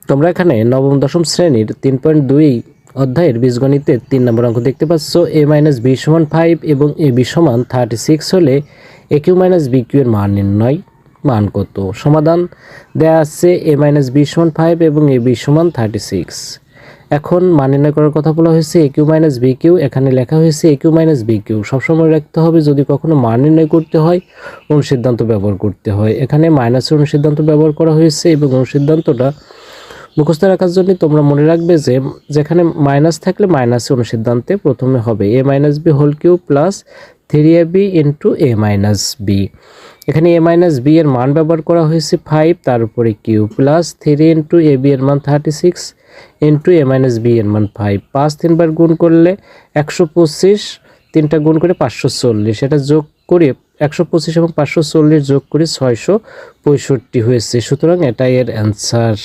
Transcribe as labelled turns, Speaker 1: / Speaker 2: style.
Speaker 1: তোমরা এখানে নবম দশম শ্রেণীর 3.2 অধ্যায়ের বীজগণিতের 3 নম্বর অঙ্ক দেখতে পাচ্ছ। a - b = 5 এবং ab = 36 হলে aq - bq এর মান নির্ণয়। মান কত? সমাধান দেয়া আছে a - b = 5 এবং ab = 36। এখন মান নির্ণয় করার কথা বলা হয়েছে aq - bq, এখানে লেখা হয়েছে aq - bq। সবসময় রাখতে হবে যদি কখনো মান নির্ণয় করতে হয় অনুসিদ্ধান্ত ব্যবহার করতে হয়। এখানে মাইনাসের অনুসিদ্ধান্ত ব্যবহার করা হয়েছে এবং অনুসিদ্ধান্তটা মুখস্থ রাখার জন্য তোমরা মনে রাখবে যে যেখানে মাইনাস থাকলে মাইনাসের অনুসিদ্ধান্তে প্রথমে হবে a - b whole cube plus 3ab into a - b। এখানে a - b এর মান ব্যবহার করা হয়েছে 5, তার উপরে কিউব প্লাস 3 ইন্টু ab এর মান 36 ইন্টু a - b এর মান 5। 5 তিনবার গুণ করলে 125, তিনটা গুণ করে 540, এটা যোগ করে 125 এবং 540 যোগ করে 665 হয়েছে। সুতরাং এটাই এর অ্যান্সার।